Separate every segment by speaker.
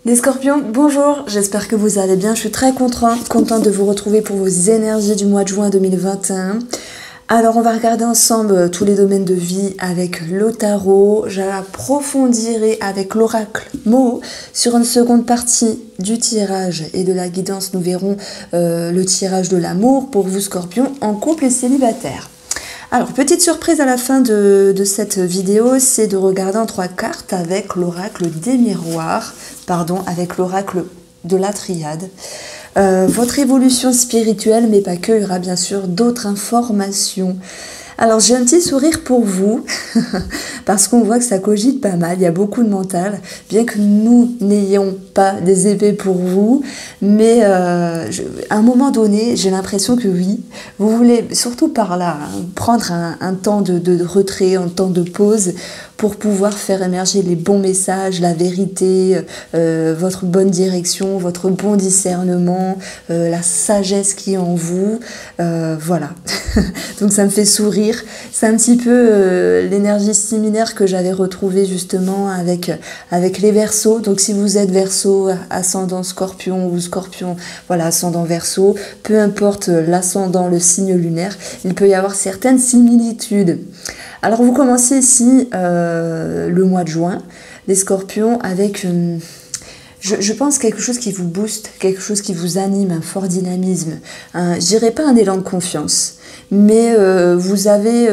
Speaker 1: Les scorpions, bonjour, j'espère que vous allez bien, je suis très contente de vous retrouver pour vos énergies du mois de juin 2021. Alors on va regarder ensemble tous les domaines de vie avec le tarot, j'approfondirai avec l'oracle Moho. Sur une seconde partie du tirage et de la guidance, nous verrons le tirage de l'amour pour vous scorpions en couple et célibataire. Alors, petite surprise à la fin de cette vidéo, c'est de regarder en 3 cartes avec l'oracle des miroirs, avec l'oracle de la triade. Votre évolution spirituelle, mais pas que, il y aura bien sûr d'autres informations. Alors, j'ai un petit sourire pour vous, parce qu'on voit que ça cogite pas mal, il y a beaucoup de mental, bien que nous n'ayons pas des épées pour vous, mais à un moment donné, j'ai l'impression que oui, vous voulez, surtout par là, prendre un temps de retrait, un temps de pause, pour pouvoir faire émerger les bons messages, la vérité, votre bonne direction, votre bon discernement, la sagesse qui est en vous, voilà. Donc ça me fait sourire. C'est un petit peu l'énergie similaire que j'avais retrouvée justement avec les Verseaux. Donc si vous êtes Verseau, ascendant Scorpion ou Scorpion, voilà, ascendant Verseau, peu importe l'ascendant, le signe lunaire, il peut y avoir certaines similitudes. Alors vous commencez ici le mois de juin, les Scorpions, avec... Je pense quelque chose qui vous booste, quelque chose qui vous anime, un fort dynamisme. Je dirais pas un élan de confiance, mais vous savez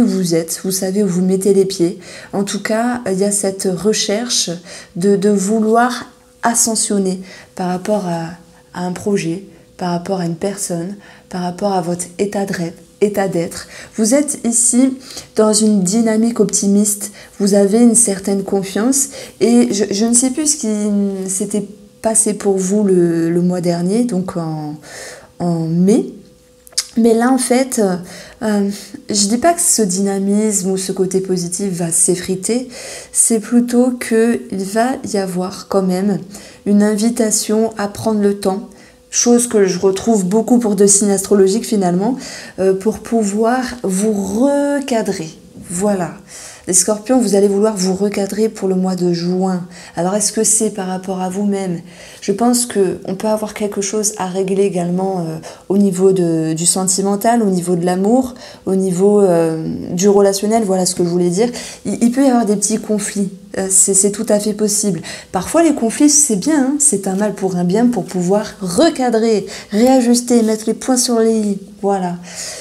Speaker 1: où vous êtes, vous savez où vous mettez les pieds. En tout cas, il y a cette recherche de vouloir ascensionner par rapport à un projet, par rapport à une personne, par rapport à votre état d'être. Vous êtes ici dans une dynamique optimiste, vous avez une certaine confiance et je ne sais plus ce qui s'était passé pour vous le mois dernier, donc en mai. Mais là, en fait, je dis pas que ce dynamisme ou ce côté positif va s'effriter, c'est plutôt qu'il va y avoir quand même une invitation à prendre le temps, chose que je retrouve beaucoup pour 2 signes astrologiques finalement, pour pouvoir vous recadrer. Voilà. Les Scorpions, vous allez vouloir vous recadrer pour le mois de juin. Alors, est-ce que c'est par rapport à vous-même? Je pense qu'on peut avoir quelque chose à régler également au niveau du sentimental, au niveau de l'amour, au niveau du relationnel, voilà ce que je voulais dire. Il peut y avoir des petits conflits, c'est tout à fait possible. Parfois, les conflits, c'est bien, hein, c'est un mal pour un bien, pour pouvoir recadrer, réajuster, mettre les points sur les i. Voilà.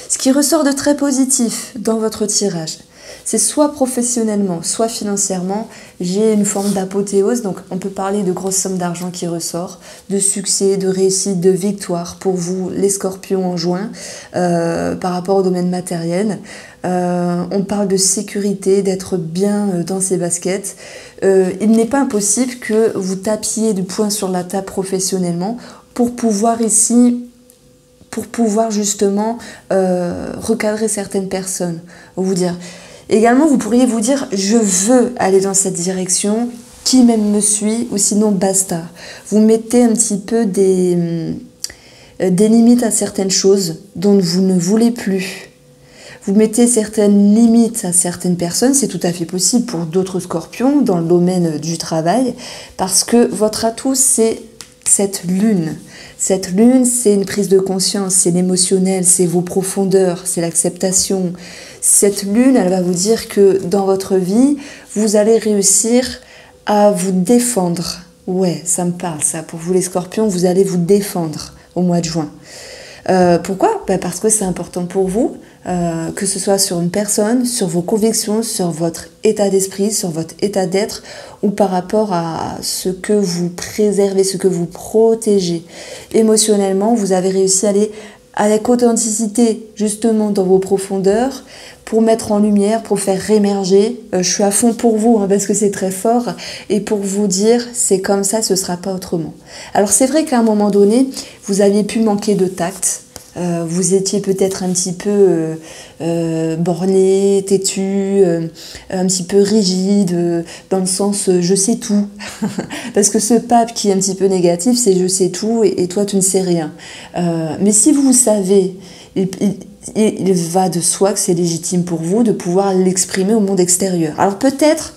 Speaker 1: Ce qui ressort de très positif dans votre tirage, c'est soit professionnellement, soit financièrement, j'ai une forme d'apothéose. Donc on peut parler de grosses sommes d'argent qui ressort, de succès, de réussite, de victoire pour vous les Scorpions en juin par rapport au domaine matériel. On parle de sécurité, d'être bien dans ses baskets. Il n'est pas impossible que vous tapiez du poing sur la table professionnellement pour pouvoir justement recadrer certaines personnes. Vous dire... Également, vous pourriez vous dire, je veux aller dans cette direction, qui même me suit, ou sinon basta. Vous mettez un petit peu des limites à certaines choses dont vous ne voulez plus. Vous mettez certaines limites à certaines personnes, c'est tout à fait possible pour d'autres Scorpions dans le domaine du travail, parce que votre atout, c'est cette lune. Cette lune, c'est une prise de conscience, c'est l'émotionnel, c'est vos profondeurs, c'est l'acceptation. Cette lune, elle va vous dire que dans votre vie, vous allez réussir à vous défendre. Ouais, ça me parle ça. Pour vous les Scorpions, vous allez vous défendre au mois de juin. Pourquoi? Parce que c'est important pour vous, que ce soit sur une personne, sur vos convictions, sur votre état d'esprit, sur votre état d'être, ou par rapport à ce que vous préservez, ce que vous protégez. Émotionnellement, vous avez réussi à aller avec authenticité justement dans vos profondeurs pour mettre en lumière, pour faire émerger. Je suis à fond pour vous parce que c'est très fort et pour vous dire c'est comme ça, ce ne sera pas autrement. Alors c'est vrai qu'à un moment donné, vous aviez pu manquer de tact. Vous étiez peut-être un petit peu borné, têtu, un petit peu rigide, dans le sens je sais tout. Parce que ce pape qui est un petit peu négatif, c'est je sais tout et toi tu ne sais rien. Mais si vous savez, il va de soi que c'est légitime pour vous de pouvoir l'exprimer au monde extérieur. Alors peut-être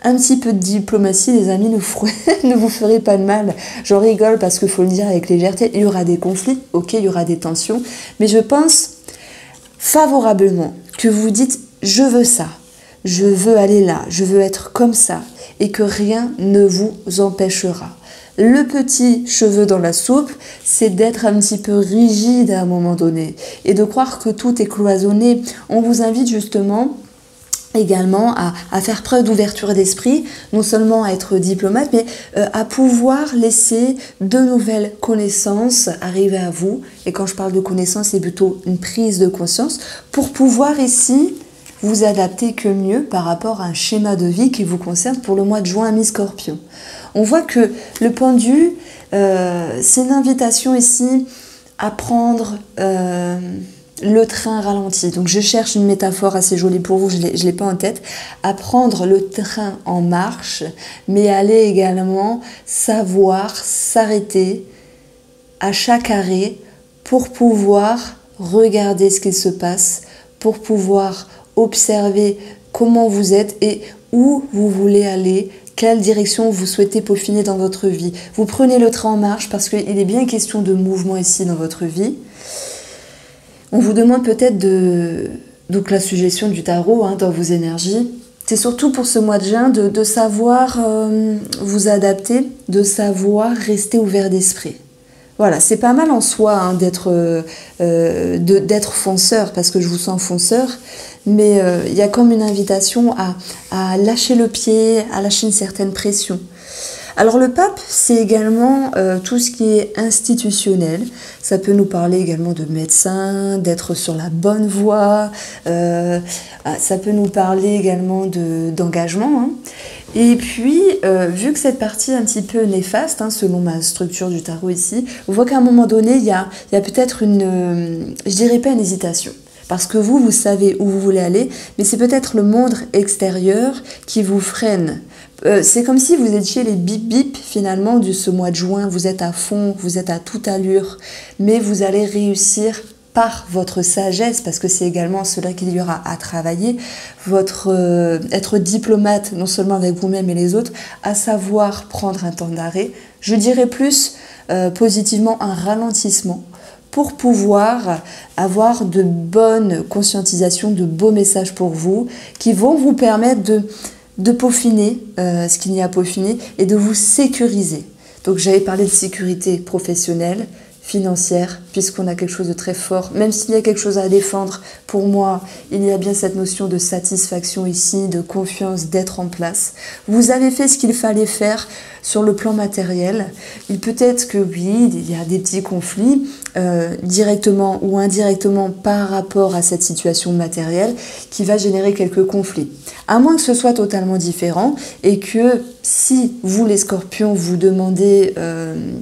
Speaker 1: Un petit peu de diplomatie, les amis, ne vous ferez pas de mal. J'en rigole parce qu'il faut le dire avec légèreté, il y aura des conflits, ok, il y aura des tensions, mais je pense favorablement que vous dites « je veux ça ». Je veux aller là, je veux être comme ça, et que rien ne vous empêchera. Le petit cheveu dans la soupe, c'est d'être un petit peu rigide à un moment donné, et de croire que tout est cloisonné. On vous invite justement également à faire preuve d'ouverture d'esprit, non seulement à être diplomate, mais à pouvoir laisser de nouvelles connaissances arriver à vous. Et quand je parle de connaissances, c'est plutôt une prise de conscience, pour pouvoir ici vous adapter que mieux par rapport à un schéma de vie qui vous concerne pour le mois de juin mi-Scorpion. On voit que le pendu, c'est une invitation ici à prendre le train ralenti. Donc je cherche une métaphore assez jolie pour vous, je ne l'ai pas en tête. À prendre le train en marche, mais aller également savoir s'arrêter à chaque arrêt pour pouvoir regarder ce qui se passe, pour pouvoir observer comment vous êtes et où vous voulez aller, quelle direction vous souhaitez peaufiner dans votre vie. Vous prenez le train en marche parce qu'il est bien question de mouvement ici dans votre vie. On vous demande peut-être donc la suggestion du tarot dans vos énergies. C'est surtout pour ce mois de juin de savoir vous adapter, de savoir rester ouvert d'esprit. Voilà, c'est pas mal en soi d'être fonceur, parce que je vous sens fonceur, mais il y a comme une invitation à lâcher le pied, à lâcher une certaine pression. Alors le pape, c'est également tout ce qui est institutionnel. Ça peut nous parler également de médecin, d'être sur la bonne voie. Ça peut nous parler également d'engagement. Et puis, vu que cette partie est un petit peu néfaste, selon ma structure du tarot ici, on voit qu'à un moment donné, il y a peut-être je dirais pas une hésitation. Parce que vous savez où vous voulez aller, mais c'est peut-être le monde extérieur qui vous freine. C'est comme si vous étiez les bip-bip finalement de ce mois de juin. Vous êtes à fond, vous êtes à toute allure, mais vous allez réussir par votre sagesse, parce que c'est également cela qu'il y aura à travailler, être diplomate non seulement avec vous-même et les autres, à savoir prendre un temps d'arrêt. Je dirais plus positivement un ralentissement, pour pouvoir avoir de bonnes conscientisations, de beaux messages pour vous, qui vont vous permettre de peaufiner ce qu'il y a à peaufiner et de vous sécuriser. Donc j'avais parlé de sécurité professionnelle, financière, puisqu'on a quelque chose de très fort. Même s'il y a quelque chose à défendre, pour moi, il y a bien cette notion de satisfaction ici, de confiance, d'être en place. Vous avez fait ce qu'il fallait faire sur le plan matériel. Il peut être que oui, il y a des petits conflits, directement ou indirectement par rapport à cette situation matérielle qui va générer quelques conflits. À moins que ce soit totalement différent et que si vous les scorpions vous demandez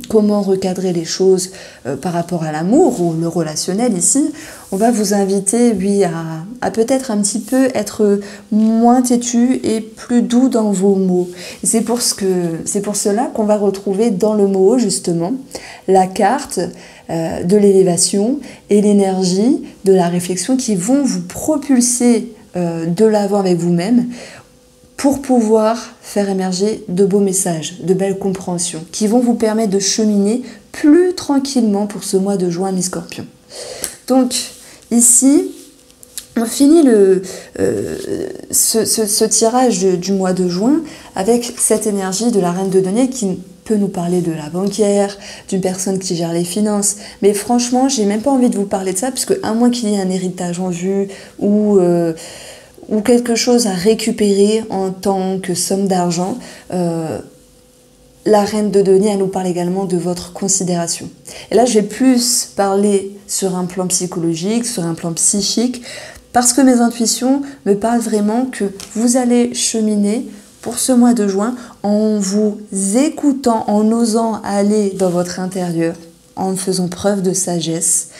Speaker 1: comment recadrer les choses par rapport à l'amour ou le relationnel ici, on va vous inviter oui, à peut-être un petit peu être moins têtu et plus doux dans vos mots. C'est pour cela qu'on va retrouver dans le mot justement la carte de l'élévation et l'énergie de la réflexion qui vont vous propulser de l'avant avec vous-même pour pouvoir faire émerger de beaux messages, de belles compréhensions qui vont vous permettre de cheminer plus tranquillement pour ce mois de juin mi-Scorpion. Donc ici, on finit ce tirage du mois de juin avec cette énergie de la reine de denier qui peut nous parler de la banquière, d'une personne qui gère les finances. Mais franchement, j'ai même pas envie de vous parler de ça, puisque à moins qu'il y ait un héritage en vue ou quelque chose à récupérer en tant que somme d'argent, la reine de denier, elle nous parle également de votre considération. Et là, je vais plus parler sur un plan psychologique, sur un plan psychique, parce que mes intuitions me parlent vraiment que vous allez cheminer pour ce mois de juin en vous écoutant, en osant aller dans votre intérieur, en faisant preuve de sagesse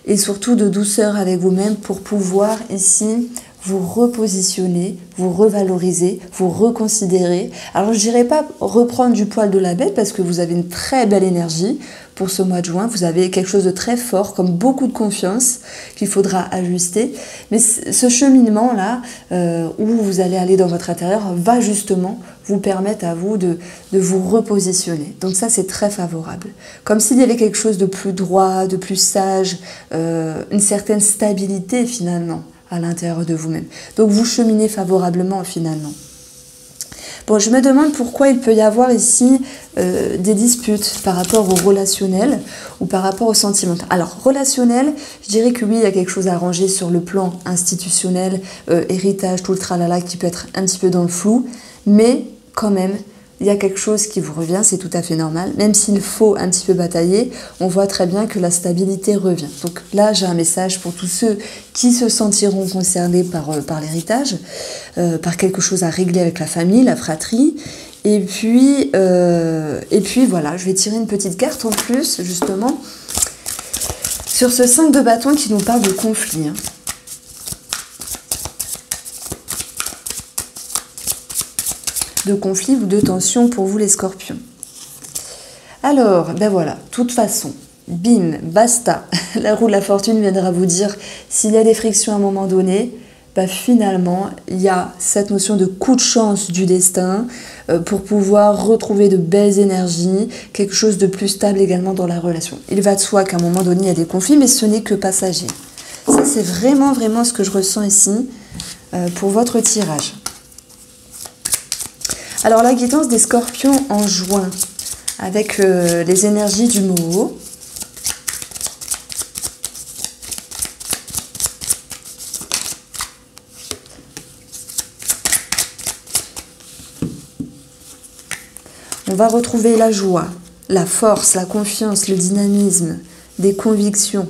Speaker 1: et surtout de douceur avec vous-même pour pouvoir ici vous repositionner, vous revaloriser, vous reconsidérer. Alors je dirais pas reprendre du poil de la bête parce que vous avez une très belle énergie pour ce mois de juin. Vous avez quelque chose de très fort, comme beaucoup de confiance, qu'il faudra ajuster. Mais ce cheminement-là, où vous allez aller dans votre intérieur, va justement vous permettre à vous de vous repositionner. Donc ça, c'est très favorable. Comme s'il y avait quelque chose de plus droit, de plus sage, une certaine stabilité finalement à l'intérieur de vous-même. Donc vous cheminez favorablement finalement. Bon, je me demande pourquoi il peut y avoir ici des disputes par rapport au relationnel ou par rapport au sentimental. Alors, relationnel, je dirais que oui, il y a quelque chose à arranger sur le plan institutionnel, héritage, tout le tralala qui peut être un petit peu dans le flou, mais quand même, il y a quelque chose qui vous revient, c'est tout à fait normal. Même s'il faut un petit peu batailler, on voit très bien que la stabilité revient. Donc là, j'ai un message pour tous ceux qui se sentiront concernés par l'héritage, par quelque chose à régler avec la famille, la fratrie. Et puis voilà, je vais tirer une petite carte en plus, justement, sur ce 5 de bâton qui nous parle de conflit. De conflit ou de tension pour vous les scorpions. Alors, ben voilà, de toute façon, bim, basta, la roue de la fortune viendra vous dire s'il y a des frictions à un moment donné, ben finalement, il y a cette notion de coup de chance du destin pour pouvoir retrouver de belles énergies, quelque chose de plus stable également dans la relation. Il va de soi qu'à un moment donné, il y a des conflits, mais ce n'est que passager. Ça, c'est vraiment, vraiment ce que je ressens ici pour votre tirage. Alors la guidance des scorpions en juin, avec les énergies du Moho. On va retrouver la joie, la force, la confiance, le dynamisme, des convictions.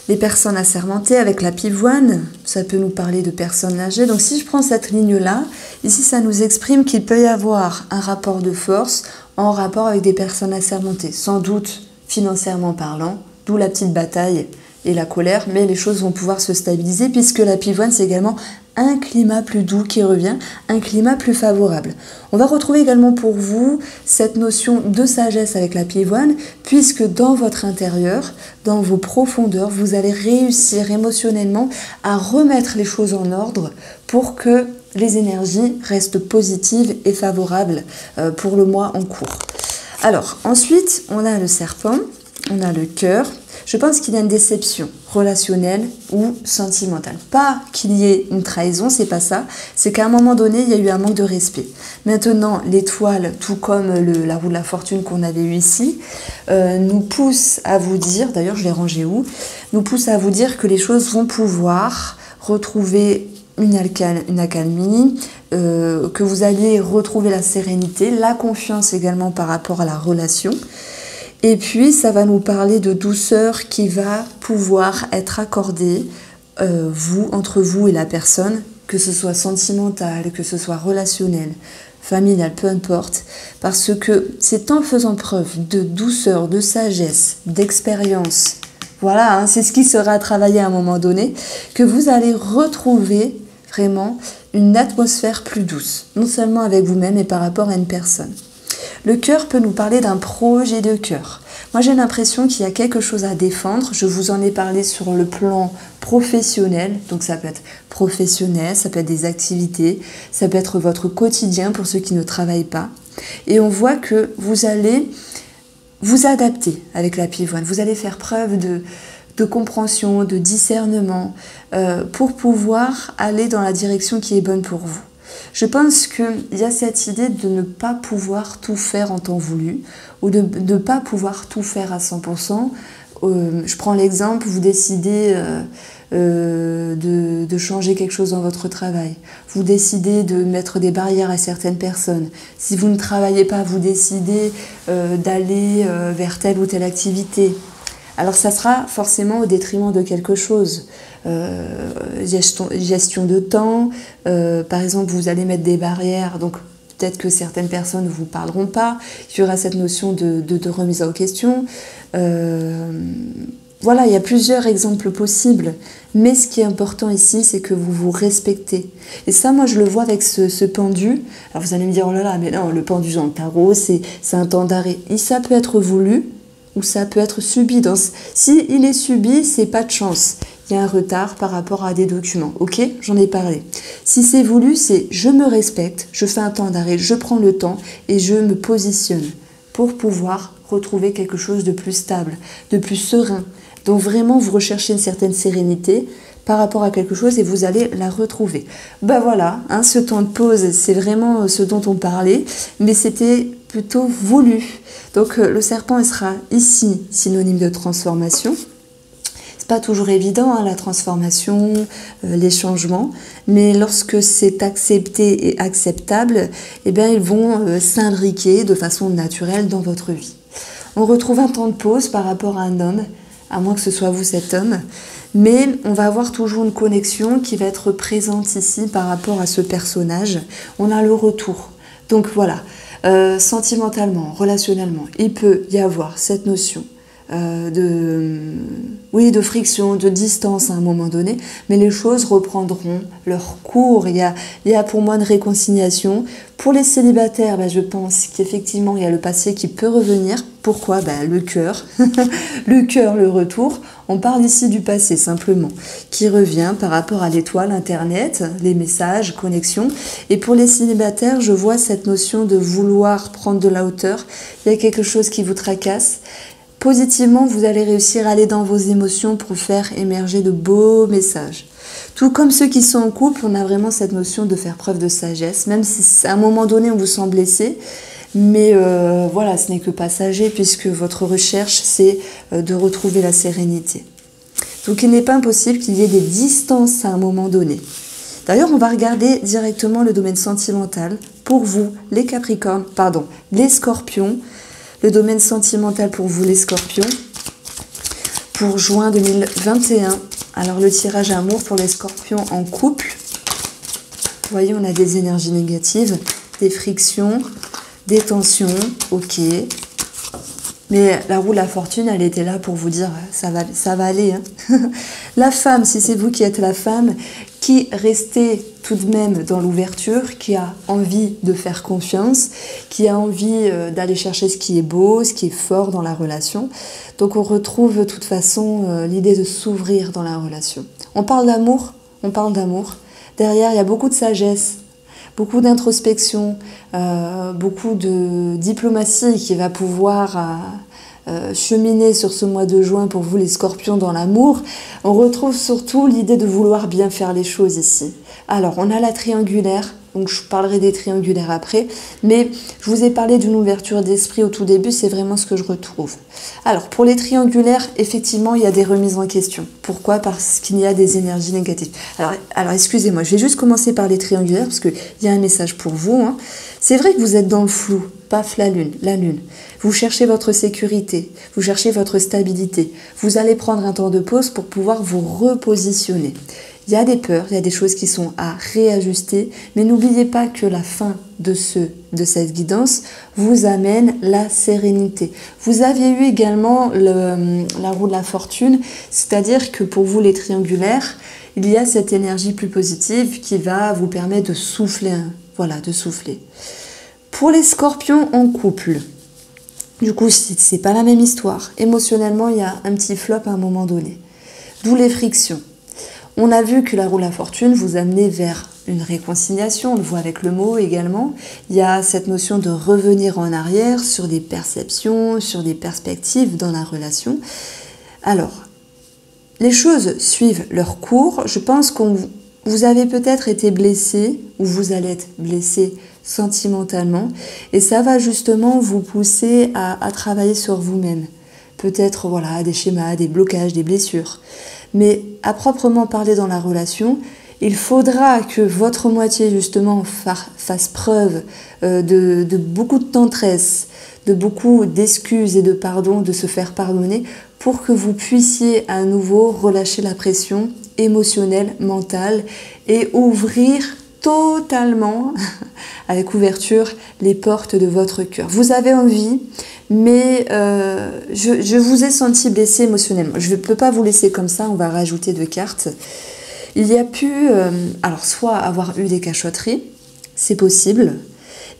Speaker 1: Les personnes assermentées avec la pivoine, ça peut nous parler de personnes âgées. Donc si je prends cette ligne-là, ici ça nous exprime qu'il peut y avoir un rapport de force en rapport avec des personnes assermentées, sans doute financièrement parlant, d'où la petite bataille et la colère, mais les choses vont pouvoir se stabiliser puisque la pivoine c'est également un climat plus doux qui revient, un climat plus favorable. On va retrouver également pour vous cette notion de sagesse avec la pivoine, puisque dans votre intérieur, dans vos profondeurs, vous allez réussir émotionnellement à remettre les choses en ordre pour que les énergies restent positives et favorables pour le mois en cours. Alors, ensuite, on a le serpent, on a le cœur. Je pense qu'il y a une déception relationnelle ou sentimentale. Pas qu'il y ait une trahison, c'est pas ça. C'est qu'à un moment donné, il y a eu un manque de respect. Maintenant, l'étoile, tout comme la roue de la fortune qu'on avait eu ici, nous pousse à vous dire, d'ailleurs je l'ai rangé où, nous pousse à vous dire que les choses vont pouvoir retrouver une accalmie, que vous allez retrouver la sérénité, la confiance également par rapport à la relation. Et puis, ça va nous parler de douceur qui va pouvoir être accordée entre vous et la personne, que ce soit sentimental, que ce soit relationnel, familial, peu importe. Parce que c'est en faisant preuve de douceur, de sagesse, d'expérience, voilà, c'est ce qui sera travaillé à un moment donné, que vous allez retrouver vraiment une atmosphère plus douce, non seulement avec vous-même, mais par rapport à une personne. Le cœur peut nous parler d'un projet de cœur. Moi, j'ai l'impression qu'il y a quelque chose à défendre. Je vous en ai parlé sur le plan professionnel. Donc, ça peut être professionnel, ça peut être des activités, ça peut être votre quotidien pour ceux qui ne travaillent pas. Et on voit que vous allez vous adapter avec la pivoine. Vous allez faire preuve de compréhension, de discernement pour pouvoir aller dans la direction qui est bonne pour vous. Je pense qu'il y a cette idée de ne pas pouvoir tout faire en temps voulu ou de ne pas pouvoir tout faire à 100%. Je prends l'exemple, vous décidez de changer quelque chose dans votre travail. Vous décidez de mettre des barrières à certaines personnes. Si vous ne travaillez pas, vous décidez d'aller vers telle ou telle activité. Alors ça sera forcément au détriment de quelque chose. Gestion de temps, par exemple vous allez mettre des barrières, donc peut-être que certaines personnes ne vous parleront pas, il y aura cette notion de remise en question. voilà, il y a plusieurs exemples possibles, mais ce qui est important ici, c'est que vous vous respectez. Et ça, moi, je le vois avec ce pendu. Alors, vous allez me dire, oh là là, mais non, le pendu dans le tarot, c'est un temps d'arrêt. Et ça peut être voulu ou ça peut être subi. Si il est subi, c'est pas de chance. Il y a un retard par rapport à des documents. Ok, j'en ai parlé. Si c'est voulu, c'est je me respecte, je fais un temps d'arrêt, je prends le temps et je me positionne pour pouvoir retrouver quelque chose de plus stable, de plus serein. Donc vraiment, vous recherchez une certaine sérénité par rapport à quelque chose et vous allez la retrouver. Ben voilà, hein, ce temps de pause, c'est vraiment ce dont on parlait, mais c'était plutôt voulu. Donc le serpent, il sera ici synonyme de transformation. C'est pas toujours évident, hein, la transformation, les changements, mais lorsque c'est accepté et acceptable, eh bien, ils vont s'imbriquer de façon naturelle dans votre vie. On retrouve un temps de pause par rapport à un homme, à moins que ce soit vous cet homme, mais on va avoir toujours une connexion qui va être présente ici par rapport à ce personnage. On a le retour. Donc voilà, sentimentalement, relationnellement, il peut y avoir cette notion de friction, de distance à un moment donné, mais les choses reprendront leur cours. Il y a pour moi une réconciliation. Pour les célibataires, je pense qu'effectivement, il y a le passé qui peut revenir. Pourquoi ? Le cœur, le cœur, le retour. On parle ici du passé simplement, qui revient par rapport à l'étoile, Internet, les messages, connexions. Et pour les célibataires, je vois cette notion de vouloir prendre de la hauteur. Il y a quelque chose qui vous tracasse. Positivement, vous allez réussir à aller dans vos émotions pour faire émerger de beaux messages. Tout comme ceux qui sont en couple, on a vraiment cette notion de faire preuve de sagesse, même si à un moment donné on vous sent blessé. Mais voilà, ce n'est que passager puisque votre recherche, c'est de retrouver la sérénité. Donc il n'est pas impossible qu'il y ait des distances à un moment donné. D'ailleurs, on va regarder directement le domaine sentimental pour vous, les Capricornes, les Scorpions. Le domaine sentimental pour vous, les Scorpions, pour juin 2021. Alors, le tirage amour pour les Scorpions en couple. Vous voyez, on a des énergies négatives, des frictions, des tensions, ok. Mais la roue de la fortune, elle était là pour vous dire, ça va aller. Hein. La femme, si c'est vous qui êtes la femme, qui restez tout de même dans l'ouverture, qui a envie de faire confiance, qui a envie d'aller chercher ce qui est beau, ce qui est fort dans la relation. Donc on retrouve de toute façon l'idée de s'ouvrir dans la relation. On parle d'amour, Derrière, il y a beaucoup de sagesse, beaucoup d'introspection, beaucoup de diplomatie qui va pouvoir cheminer sur ce mois de juin pour vous les Scorpions dans l'amour. On retrouve surtout l'idée de vouloir bien faire les choses ici. Alors, on a la triangulaire, donc je parlerai des triangulaires après, mais je vous ai parlé d'une ouverture d'esprit au tout début, c'est vraiment ce que je retrouve. Alors, pour les triangulaires, effectivement, il y a des remises en question. Pourquoi ? Parce qu'il y a des énergies négatives. Alors excusez-moi, je vais juste commencer par les triangulaires, parce qu'il y a un message pour vous. Hein. C'est vrai que vous êtes dans le flou, paf, la lune. Vous cherchez votre sécurité, vous cherchez votre stabilité. Vous allez prendre un temps de pause pour pouvoir vous repositionner. Il y a des peurs, il y a des choses qui sont à réajuster, mais n'oubliez pas que la fin de cette guidance vous amène la sérénité. Vous aviez eu également la roue de la fortune, c'est-à-dire que pour vous les triangulaires, il y a cette énergie plus positive qui va vous permettre de souffler. De souffler. Pour les Scorpions en couple, du coup, c'est pas la même histoire. Émotionnellement, il y a un petit flop à un moment donné. D'où les frictions. On a vu que la roue de la fortune vous amenait vers une réconciliation, on le voit avec le mot également. Il y a cette notion de revenir en arrière sur des perceptions, sur des perspectives dans la relation. Alors, les choses suivent leur cours. Je pense que vous avez peut-être été blessé ou vous allez être blessé sentimentalement et ça va justement vous pousser à travailler sur vous-même. Peut-être des schémas, des blocages, des blessures. Mais à proprement parler dans la relation, il faudra que votre moitié justement fasse preuve de beaucoup de tendresse, de beaucoup d'excuses et de pardon, de se faire pardonner pour que vous puissiez à nouveau relâcher la pression émotionnelle, mentale et ouvrir totalement, avec ouverture, les portes de votre cœur. Vous avez envie mais je vous ai senti blessé émotionnellement. Je ne peux pas vous laisser comme ça, on va rajouter 2 cartes. Il y a pu, alors soit avoir eu des cachotteries, c'est possible.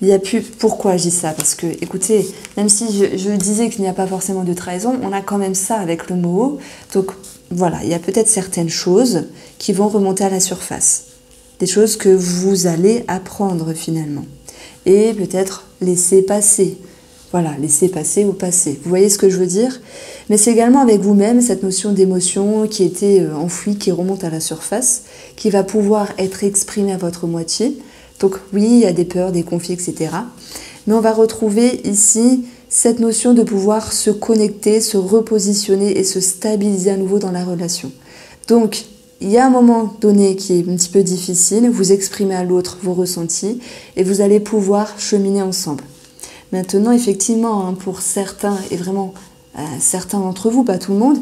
Speaker 1: Il y a pu, pourquoi je dis ça? Parce que, écoutez, même si je disais qu'il n'y a pas forcément de trahison, on a quand même ça avec le mot. Donc voilà, il y a peut-être certaines choses qui vont remonter à la surface. Des choses que vous allez apprendre finalement. Et peut-être laisser passer. Voilà, laisser passer au passé. Vous voyez ce que je veux dire? Mais c'est également avec vous-même cette notion d'émotion qui était enfouie, qui remonte à la surface, qui va pouvoir être exprimée à votre moitié. Donc oui, il y a des peurs, des conflits, etc. Mais on va retrouver ici cette notion de pouvoir se connecter, se repositionner et se stabiliser à nouveau dans la relation. Donc, il y a un moment donné qui est un petit peu difficile, vous exprimez à l'autre vos ressentis et vous allez pouvoir cheminer ensemble. Maintenant, effectivement, pour certains, et vraiment certains d'entre vous, pas tout le monde,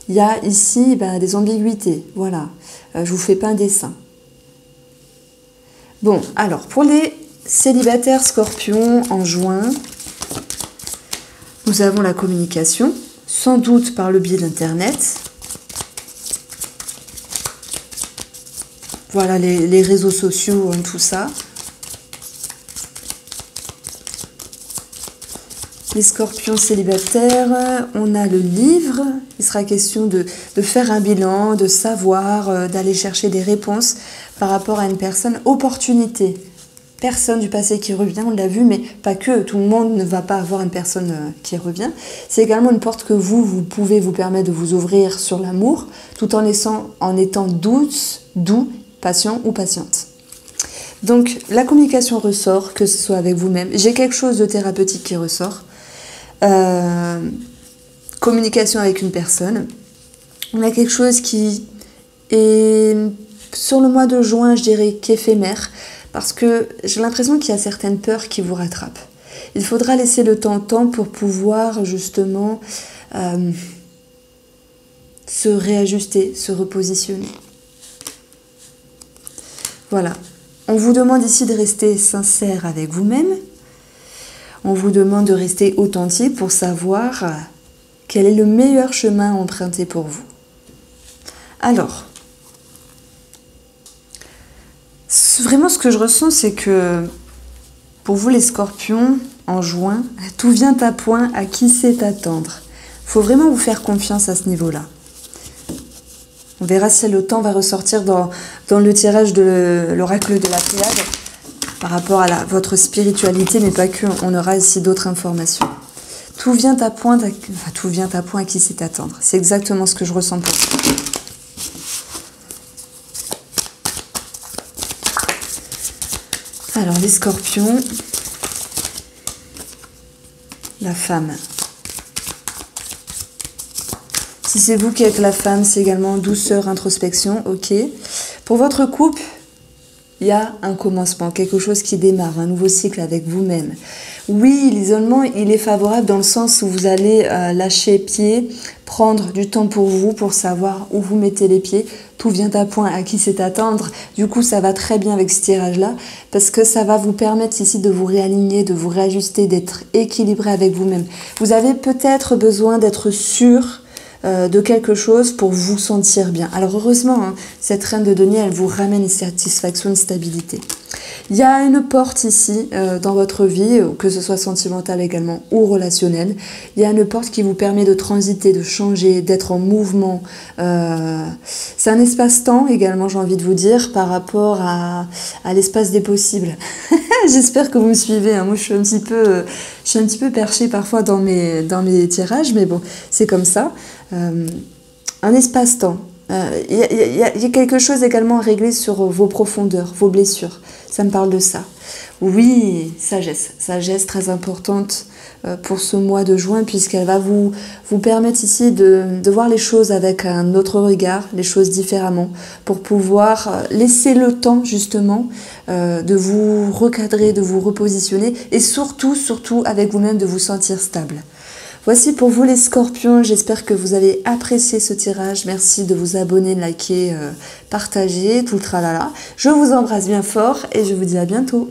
Speaker 1: il y a ici des ambiguïtés. Voilà, je vous fais pas un dessin. Bon, alors, pour les célibataires scorpions en juin, nous avons la communication, sans doute par le biais d'Internet. Voilà, les réseaux sociaux, tout ça. Les scorpions célibataires, on a le livre. Il sera question de faire un bilan, de savoir, d'aller chercher des réponses par rapport à une personne. Opportunité. Personne du passé qui revient, on l'a vu, mais pas que. Tout le monde ne va pas avoir une personne qui revient. C'est également une porte que vous pouvez vous permettre de vous ouvrir sur l'amour, tout en étant douce, doux, patient ou patiente. Donc, la communication ressort, que ce soit avec vous-même. J'ai quelque chose de thérapeutique qui ressort. Communication avec une personne. On a quelque chose qui est, sur le mois de juin, je dirais qu'éphémère, parce que j'ai l'impression qu'il y a certaines peurs qui vous rattrapent. Il faudra laisser le temps pour pouvoir justement se réajuster, se repositionner. Voilà. On vous demande ici de rester sincère avec vous-même. On vous demande de rester authentique pour savoir quel est le meilleur chemin à emprunter pour vous. Alors, vraiment ce que je ressens, c'est que pour vous les scorpions, en juin, tout vient à point à qui sait attendre. Il faut vraiment vous faire confiance à ce niveau-là. On verra si le temps va ressortir dans le tirage de l'oracle de la Pléiade par rapport à votre spiritualité, mais pas que, on aura ici d'autres informations. Tout vient à point à qui sait attendre. C'est exactement ce que je ressens pour vous. Alors, les scorpions, la femme. Si c'est vous qui êtes la femme, c'est également douceur, introspection, ok. Pour votre couple, il y a un commencement, quelque chose qui démarre, un nouveau cycle avec vous-même. Oui, l'isolement, il est favorable dans le sens où vous allez lâcher pied, prendre du temps pour vous, pour savoir où vous mettez les pieds. Tout vient à point à qui c'est attendre. Du coup, ça va très bien avec ce tirage-là, parce que ça va vous permettre ici de vous réaligner, de vous réajuster, d'être équilibré avec vous-même. Vous avez peut-être besoin d'être sûr de quelque chose pour vous sentir bien. Alors heureusement, cette reine de denier, elle vous ramène une satisfaction, une stabilité. Il y a une porte ici dans votre vie, que ce soit sentimentale également ou relationnelle. Il y a une porte qui vous permet de transiter, de changer, d'être en mouvement. C'est un espace-temps également, j'ai envie de vous dire, par rapport à l'espace des possibles. J'espère que vous me suivez. Moi, je suis un petit peu perchée parfois dans mes tirages, mais bon, c'est comme ça. Un espace-temps. Il y a quelque chose également à régler sur vos profondeurs, vos blessures. Ça me parle de ça. Oui, sagesse. Sagesse très importante pour ce mois de juin, puisqu'elle va vous permettre ici de voir les choses avec un autre regard, les choses différemment, pour pouvoir laisser le temps justement de vous recadrer, de vous repositionner, et surtout avec vous-même de vous sentir stable. Voici pour vous les scorpions, j'espère que vous avez apprécié ce tirage. Merci de vous abonner, liker, partager, tout le tralala. Je vous embrasse bien fort et je vous dis à bientôt.